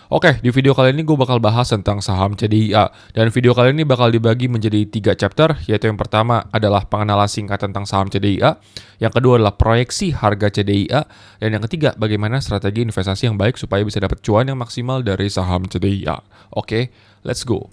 Oke, di video kali ini gue bakal bahas tentang saham CDIA. Dan video kali ini bakal dibagi menjadi 3 chapter, yaitu yang pertama adalah pengenalan singkat tentang saham CDIA, yang kedua adalah proyeksi harga CDIA, dan yang ketiga bagaimana strategi investasi yang baik supaya bisa dapat cuan yang maksimal dari saham CDIA. Oke, let's go.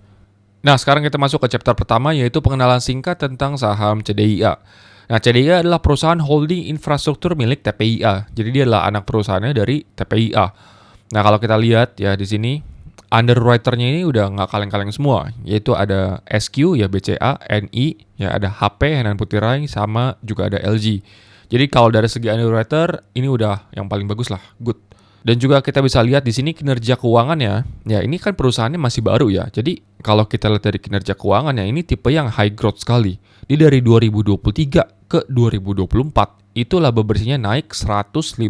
Nah, sekarang kita masuk ke chapter pertama, yaitu pengenalan singkat tentang saham CDIA. Nah, CDIA adalah perusahaan holding infrastruktur milik TPIA. Jadi dia adalah anak perusahaannya dari TPIA. Nah, kalau kita lihat ya di sini underwriter-nya ini udah nggak kaleng-kaleng semua, yaitu ada SQ ya BCA, NI, ya ada HP Henan Putirai, sama juga ada LG. Jadi kalau dari segi underwriter ini udah yang paling bagus lah, good. Dan juga kita bisa lihat di sini kinerja keuangannya. Ya, ini kan perusahaannya masih baru ya. Jadi kalau kita lihat dari kinerja keuangannya ini tipe yang high growth sekali. Ini dari 2023 ke 2024 itu laba bersihnya naik 155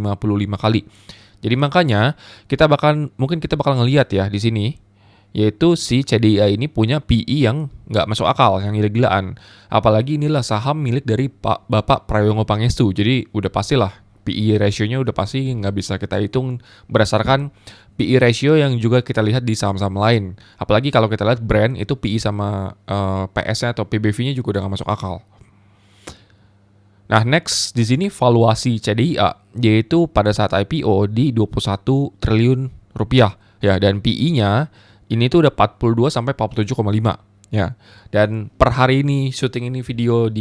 kali. Jadi makanya mungkin kita bakal ngelihat ya di sini, yaitu si CDIA ini punya PE yang nggak masuk akal, yang gila-gilaan. Apalagi inilah saham milik dari Bapak Prayogo Pangestu. Jadi udah pastilah PE ratio-nya udah pasti nggak bisa kita hitung berdasarkan PE ratio yang juga kita lihat di saham-saham lain. Apalagi kalau kita lihat brand itu PE sama PS-nya atau PBV-nya juga udah nggak masuk akal. Nah, next di sini valuasi CDIA yaitu pada saat IPO di 21 triliun rupiah ya, dan PE-nya ini tuh udah 42 sampai 47,5 ya. Dan per hari ini syuting ini video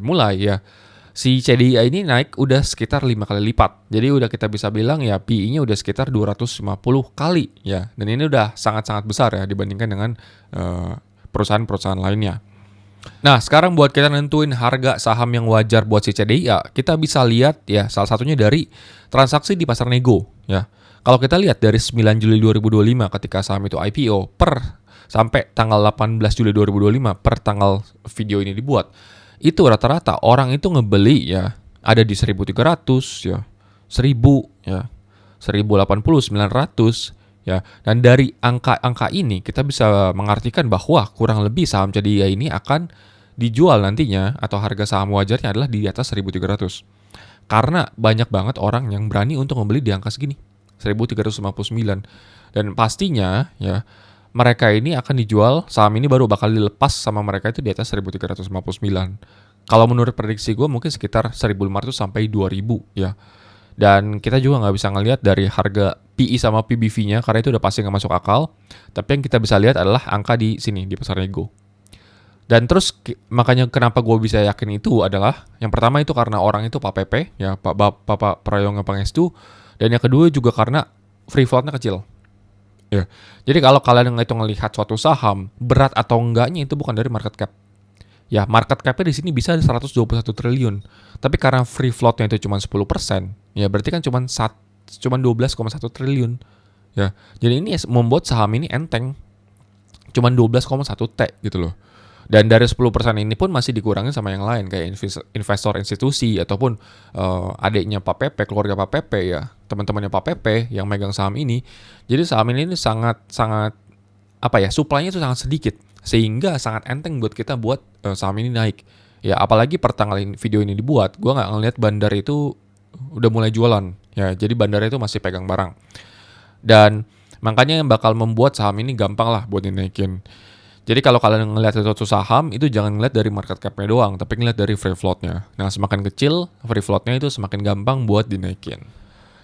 mulai ya. Si CDIA ini naik udah sekitar 5 kali lipat. Jadi udah kita bisa bilang ya PE-nya udah sekitar 250 kali ya. Dan ini udah sangat-sangat besar ya dibandingkan dengan perusahaan-perusahaan lainnya. Nah, sekarang buat kita nentuin harga saham yang wajar buat si CDIA, kita bisa lihat ya salah satunya dari transaksi di pasar nego ya. Kalau kita lihat dari 9 Juli 2025 ketika saham itu IPO sampai tanggal 18 Juli 2025 per tanggal video ini dibuat, itu rata-rata orang itu ngebeli ya ada di 1.300 ya, 1.000 ya, 1.080, 900 ya. Dan dari angka-angka ini kita bisa mengartikan bahwa kurang lebih saham CDIA ini akan dijual nantinya atau harga saham wajarnya adalah di atas 1.300. Karena banyak banget orang yang berani untuk membeli di angka segini, 1.359. Dan pastinya ya mereka ini akan dijual, saham ini baru bakal dilepas sama mereka itu di atas 1.359. Kalau menurut prediksi gue mungkin sekitar 1.500 sampai 2.000 ya. Dan kita juga nggak bisa ngelihat dari harga PE sama PBV-nya karena itu udah pasti nggak masuk akal. Tapi yang kita bisa lihat adalah angka di sini, di pasar nego. Dan terus makanya kenapa gue bisa yakin itu adalah yang pertama itu karena orang itu Pak PP, ya Bapak Prayogo Pangestu. Dan yang kedua juga karena free float-nya kecil. Ya. Jadi kalau kalian itu ngelihat suatu saham, berat atau enggaknya itu bukan dari market cap. Ya, market cap-nya di sini bisa 121 triliun. Tapi karena free float-nya itu cuma 10%, ya berarti kan cuma 12,1 triliun. Ya. Jadi ini membuat saham ini enteng. Cuma 12,1 T gitu loh. Dan dari 10% ini pun masih dikurangi sama yang lain kayak investor institusi ataupun adiknya Pak PP, keluarga Pak PP ya, teman-temannya Pak PP yang megang saham ini. Jadi saham ini sangat supply-nya itu sangat sedikit. Sehingga sangat enteng buat kita buat saham ini naik. Ya apalagi per tanggal video ini dibuat, gue nggak ngeliat bandar itu udah mulai jualan. Ya jadi bandar itu masih pegang barang. Dan makanya yang bakal membuat saham ini gampang lah buat dinaikin. Jadi kalau kalian ngeliat suatu saham, itu jangan ngeliat dari market cap-nya doang, tapi ngeliat dari free float-nya. Nah semakin kecil free float-nya itu semakin gampang buat dinaikin.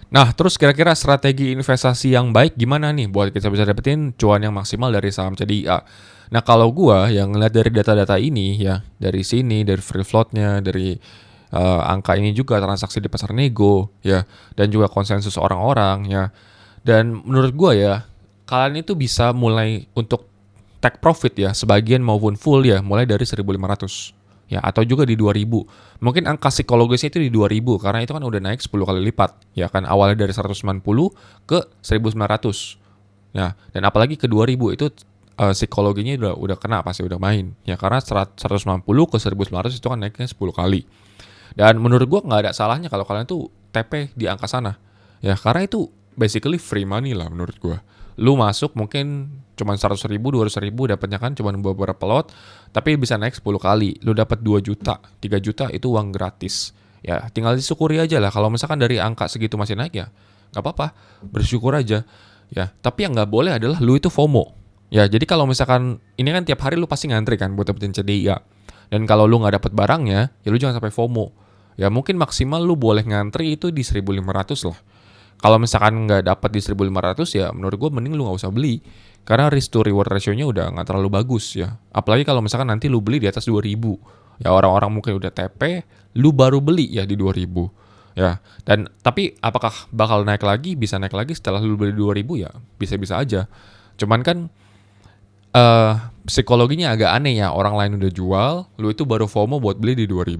Nah, terus kira-kira strategi investasi yang baik gimana nih buat kita bisa dapetin cuan yang maksimal dari saham CDIA? Nah, kalau gua yang ngeliat dari data-data ini ya, dari sini, dari free float-nya, dari angka ini juga transaksi di pasar nego ya, dan juga konsensus orang-orang ya. Dan menurut gua ya, kalian itu bisa mulai untuk take profit ya, sebagian maupun full ya, mulai dari 1.500. Ya, atau juga di 2000. Mungkin angka psikologisnya itu di 2000 karena itu kan udah naik 10 kali lipat. Ya kan awalnya dari 190 ke 1900. Ya, dan apalagi ke 2000 itu psikologinya udah kena pasti udah main. Ya karena 190 ke 1900 itu kan naiknya 10 kali. Dan menurut gua enggak ada salahnya kalau kalian tuh TP di angka sana. Ya karena itu basically free money lah menurut gua. Lu masuk mungkin cuma 100.000, 200.000 dapatnya kan cuma beberapa lot, tapi bisa naik 10 kali. Lu dapat 2 juta, 3 juta itu uang gratis. Ya, tinggal disyukuri aja lah. Kalau misalkan dari angka segitu masih naik ya, nggak apa-apa, bersyukur aja. Ya, tapi yang nggak boleh adalah lu itu FOMO. Ya, jadi kalau misalkan ini kan tiap hari lu pasti ngantri kan buat dapetin CDIA. Dan kalau lu nggak dapet barangnya, ya lu jangan sampai FOMO. Ya mungkin maksimal lu boleh ngantri itu di 1.500 lah. Kalau misalkan nggak dapat di 1.500 ya menurut gue mending lu nggak usah beli. Karena risk to reward ratio-nya udah nggak terlalu bagus ya. Apalagi kalau misalkan nanti lu beli di atas 2.000. Ya orang-orang mungkin udah TP, lu baru beli ya di 2.000. Ya, dan tapi apakah bakal naik lagi? Bisa naik lagi setelah lu beli 2.000 ya? Bisa-bisa aja. Cuman kan eh psikologinya agak aneh ya, orang lain udah jual, lu itu baru FOMO buat beli di 2.000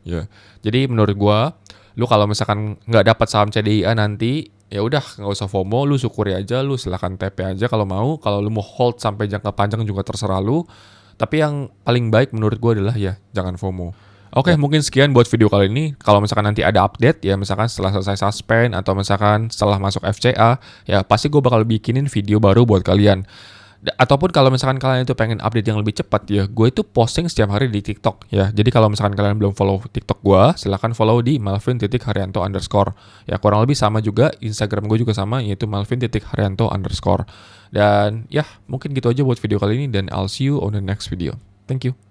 ya. Jadi menurut gua, lu kalau misalkan nggak dapat saham CDIA nanti, ya udah nggak usah FOMO, lu syukuri aja, lu silakan TP aja kalau mau. Kalau lu mau hold sampai jangka panjang juga terserah lu. Tapi yang paling baik menurut gua adalah ya jangan FOMO. Oke, mungkin sekian buat video kali ini. Kalau misalkan nanti ada update ya, misalkan setelah selesai suspend atau misalkan setelah masuk FCA, ya pasti gue bakal bikinin video baru buat kalian. Ataupun kalau misalkan kalian itu pengen update yang lebih cepat ya, gue itu posting setiap hari di TikTok ya. Jadi kalau misalkan kalian belum follow TikTok gue, silahkan follow di Malvin.Haryanto_. Ya kurang lebih sama juga, Instagram gue juga sama, yaitu Malvin.Haryanto_. Dan ya mungkin gitu aja buat video kali ini dan I'll see you on the next video. Thank you.